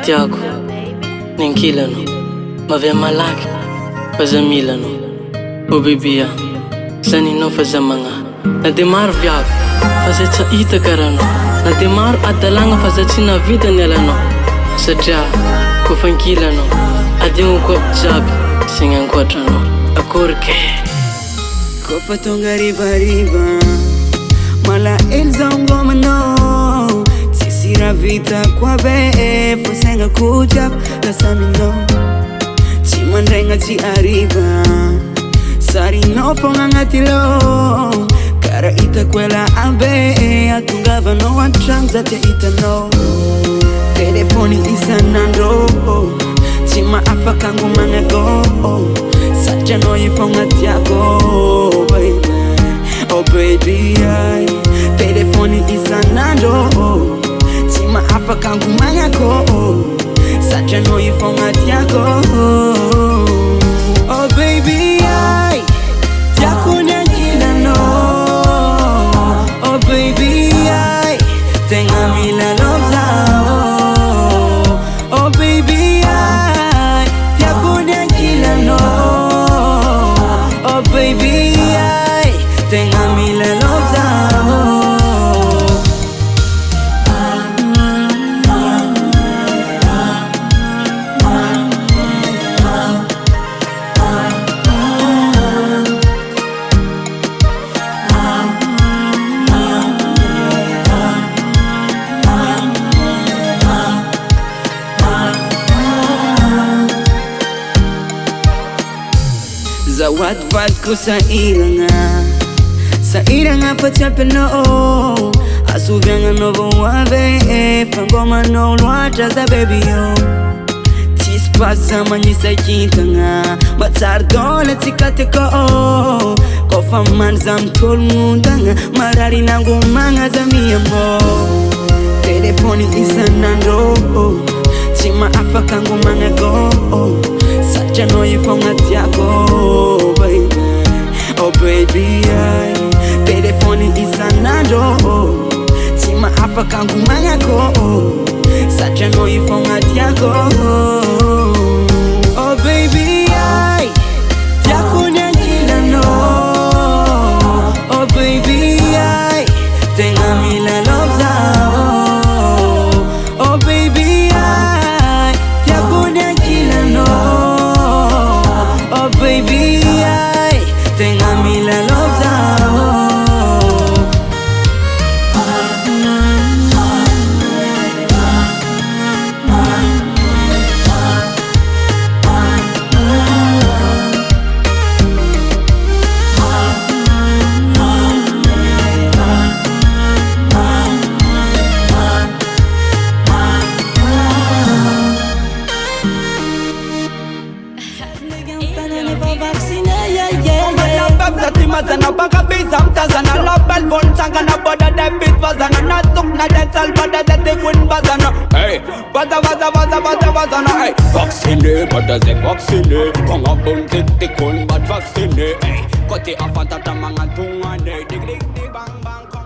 Tiago, Ninkilano, Mavia Malaki, Fazamilano, O Baby Ah, Sanino Fazamanga, Nademar Viag, Fazetsa Ita Karano, Nademar Atalanga Fazatina Vida Nelano, Saja, Kofankilano, Adimu Kop Jabi, Singan Quatrano, Akorke. Kofatonga riva, Mala Elza Ngomano. Sira vita kwa be Fosenga kujab Lasamino Chimandenga chi arriva Sari no fonga ngatilo Kara ita kwela abe Atungava no one trunks ate ita no Telefoni isa nando Chima afa kangu mangego Sacha no yifonga tiago baby. Oh baby ay Telefoni isa nando Chima afa kangu mangako Sacha no yifonga tiago Oh baby ay Tiako nyakila no Oh baby ay Tenga mila lobza Oh baby ay Tiako nyakila no Oh baby ay Tenga mila lobza Zawad fad ko sa iranga pachapeno Asuvyanga novo wave Fangoma no luata za baby yo Tispasa manyisa kintanga Batsardole tikateko Kofa manzam tol mundanga Marari nangu manga za miyamo Telefoni isa nando Chima afa kangu mangago Sacha no yifonga tiago baby. Oh baby ay Telefoni isa nando Chima afa kangu mangako Sacha no yifonga tiago Oh baby ay Tiago nyankila no Oh baby ay Tenga mila lobza Oh baby ay Tiago nyankila no Oh baby ay Tenga mila lobza Zana baka bizam tazana label bon sangana boda debit bazana na tuk na dental boda de win bazana hey bazana hey vaccine boda ze vaccine konga bon te kon bad vaccine hey kote afanta tamanga tungane dig bang bang